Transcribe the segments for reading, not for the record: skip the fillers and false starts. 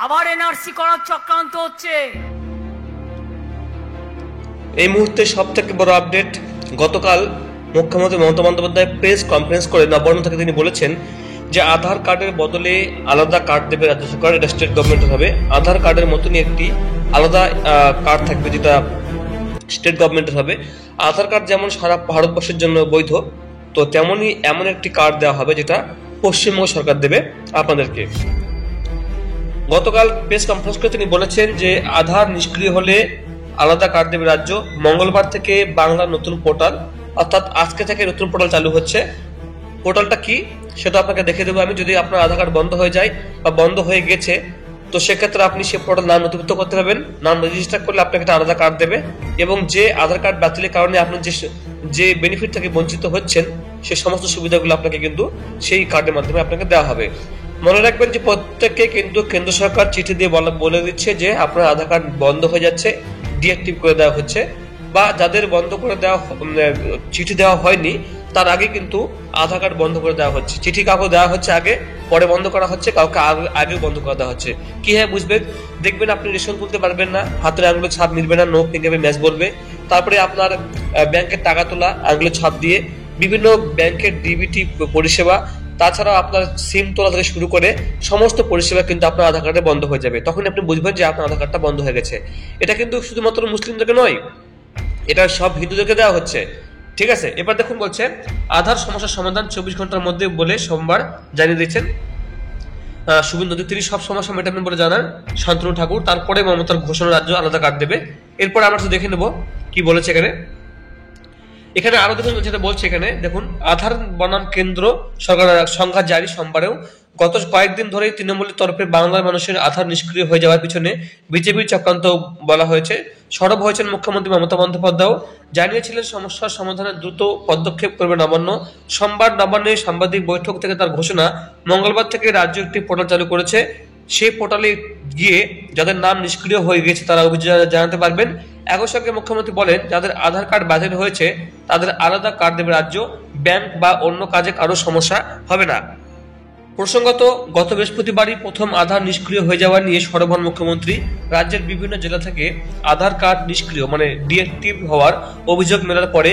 আবার এনআরসি করার চক্রান্ত হচ্ছে। এই মুহূর্তে সব থেকে বড় আপডেট, গতকাল মুখ্যমন্ত্রী মমতা বন্দ্যোপাধ্যায় প্রেস কনফারেন্স করে নবান্ন থেকে তিনি বলেছেন যে আধার কার্ডের বদলে আলাদা কার্ড দেবে রাজ্য সরকার, এটা স্টেট গভর্নমেন্টের হবে। আধার কার্ডের মতনই একটি আলাদা কার্ড থাকবে যেটা স্টেট গভর্নমেন্টের হবে। আধার কার্ড যেমন সারা ভারতবর্ষের জন্য বৈধ, তো তেমনই এমন একটি কার্ড দেওয়া হবে যেটা পশ্চিমবঙ্গ সরকার দেবে আপনাদেরকে। গতকাল প্রেস কনফারেন্স করে তিনি বলেছেন যে আধার নিষ্ক্রিয় হলে আলাদা কার্ড দেবে রাজ্য। মঙ্গলবার থেকে বাংলা নতুন পোর্টাল, অর্থাৎ আজকে থেকে নতুন পোর্টাল চালু হচ্ছে। পোর্টালটা কি সেটা আপনাকে দেখে দেবো আমি। যদি আপনার আধার কার্ড বন্ধ হয়ে যায় বা বন্ধ হয়ে গেছে, তো সেক্ষেত্রে আপনি সে পোর্টাল নাম নথিভুক্ত করতে পারবেন। নাম রেজিস্টার করলে আপনাকে একটা আলাদা কার্ড দেবে, এবং যে আধার কার্ড বাতিলের কারণে আপনি যে বেনিফিট থেকে বঞ্চিত হচ্ছেন সে সমস্ত সুবিধাগুলো আপনাকে কিন্তু সেই কার্ডের মাধ্যমে আপনাকে দেওয়া হবে। মনে রাখবেন যে প্রত্যেককে কিন্তু কেন্দ্র সরকার চিঠি দিয়ে বলে দিচ্ছে যে আপনার আধার কার্ড বন্ধ হয়ে যাচ্ছে, ডিঅ্যাক্টিভ করে দেওয়া হচ্ছে, বা যাদের বন্ধ করে দেওয়া চিঠি দেওয়া হয়নি তার আগে কিন্তু আধার কার্ড বন্ধ করে দেওয়া হচ্ছে। চিঠি কাউকে দেওয়া হচ্ছে আগে, পরে বন্ধ করা হচ্ছে, কাউকে আগে বন্ধ করে দেওয়া হচ্ছে। কি হ্যাঁ বুঝবেন, দেখবেন আপনি রেশন তুলতে পারবেন না, হাতের আঙুলের ছাপ মিলবে না, নো ফিঙ্গার ম্যাচ বলবে। তারপরে আপনার ব্যাংকের টাকা তোলা আঙুলের ছাপ দিয়ে, বিভিন্ন ব্যাংকের ডিবিটি পরিষেবা, তাছাড়াও আপনার সিম তোলা থেকে শুরু করে সমস্ত পরিষেবা কিন্তু আপনার আধার কার্ডে বন্ধ হয়ে যাবে। তখন আপনি বুঝবেন যে আপনার আধার কার্ডটা বন্ধ হয়ে গেছে। এটা কিন্তু শুধুমাত্র মুসলিমদেরকে নয়, এটা সব হিন্দুদেরকে দেওয়া হচ্ছে। ঠিক আছে, এবার দেখুন বলছে আধার সমস্যার সমাধান 24 ঘন্টার মধ্যে বলে সোমবার জানিয়ে দিয়েছেন শুভেন্দু অধিকারী। তিনি সব সমস্যা মেটাবেন বলে জানান শান্তনু ঠাকুর। তারপরে মমতার ঘোষণা রাজ্য আলাদা কার্ড দেবে। এরপর আমরা দেখে নেব কি বলেছে এখানে আরো দেখুন যেটা বলছে এখানে দেখুন, আধার বনাম কেন্দ্র সরকার সংখ্যা জারি সোমবারেও। গত কয়েকদিন ধরেই তৃণমূলের তরফে বাংলার মানুষের আধার নিষ্ক্রিয় হয়ে যাওয়ার পিছনে বিজেপির চক্রান্ত বলা হয়েছে। সরব হয়েছেন মুখ্যমন্ত্রী মমতা বন্দ্যোপাধ্যায়, জানিয়েছিলেন সমস্যার সমাধানে দ্রুত পদক্ষেপ করবে নবান্ন। সোমবার নবান্নে সাংবাদিক বৈঠক থেকে তার ঘোষণা। মঙ্গলবার থেকে রাজ্য একটি পোর্টাল চালু করেছে। সেই পোর্টালে গিয়ে যাদের নাম নিষ্ক্রিয় হয়ে গেছে তারা অভিযোগ জানাতে পারবেন। একই সঙ্গে মুখ্যমন্ত্রী বলেন যাদের আধার কার্ড বাতিল হয়েছে তাদের আলাদা কার্ড দেবে রাজ্য, ব্যাংক বা অন্য কাজে কারো সমস্যা হবে না। প্রসঙ্গত, গত বৃহস্পতিবারই প্রথম আধার নিষ্ক্রিয় হয়ে যাওয়া নিয়ে সরব হন মুখ্যমন্ত্রী। রাজ্যের বিভিন্ন জেলা থেকে আধার কার্ড নিষ্ক্রিয় মানে ডিঅ্যাক্টিভ হওয়ার অভিযোগ মেলার পরে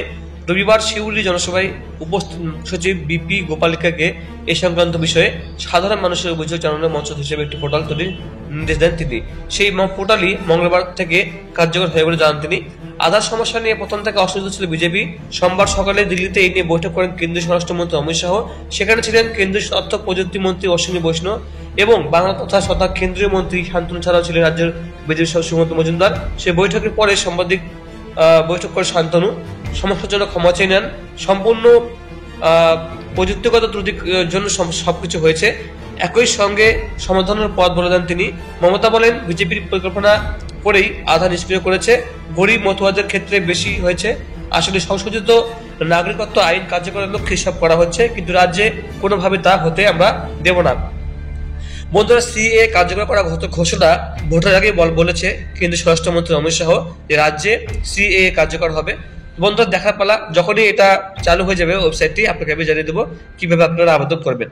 রবিবার শিউলি জনসভায় উপস্থিত সচিব বিপি গোপালিকাকে এ সংক্রান্ত বিষয়ে সাধারণ মানুষের অভিযোগ জানানোর মঞ্চ হিসেবে একটি পোর্টাল তৈরির নির্দেশ দেন তিনি। সেই পোর্টালই মঙ্গলবার থেকে কার্যকর হয়ে বলে জানান তিনি। আধার সমস্যা নিয়ে প্রথম থেকে অসুস্থ ছিল বিজেপি। সোমবার সকালে দিল্লিতে এই নিয়ে বৈঠক করেন কেন্দ্রীয় স্বরাষ্ট্রমন্ত্রী অমিত শাহ। সেখানে ছিলেন কেন্দ্রীয় তথ্য প্রযুক্তি মন্ত্রী অশ্বিনী বৈষ্ণব এবং বাংলা তথা কেন্দ্রীয় মন্ত্রী শান্তনু ছাড়াও ছিলেন রাজ্যের বিজেপি সুমন্ত মজুমদার। সেই বৈঠকের পরে সাংবাদিক বৈঠক করে শান্তনু সমস্যার জন্য ক্ষমা চেয়ে নেন। সম্পূর্ণ প্রযুক্তিগত ত্রুটির জন্য সবকিছু হয়েছে, একই সঙ্গে সমাধানের পথ বলে দেন তিনি। মমতা বলেন বিজেপির পরিকল্পনা করেই আধার নিষ্ক্রিয় করেছে, গরিব মতুয়াদের ক্ষেত্রে বেশি হয়েছে। আসলে সংশোধিত নাগরিকত্ব আইন কার্যকরের লক্ষ্যে সব করা হচ্ছে, কিন্তু রাজ্যে কোনোভাবে তা হতে আমরা দেব না। বন্ধুরা, সিএ কার্যকর করা ঘোষণা ভোটের আগে বলেছে কেন্দ্রীয় স্বরাষ্ট্রমন্ত্রী অমিত শাহ যে রাজ্যে সিএ কার্যকর হবে। বন্ধুরা, দেখার পালা, যখনই এটা চালু হয়ে যাবে ওয়েবসাইটটি আপনাকে আমি জানিয়ে দেবো কিভাবে আপনারা আবেদন করবেন।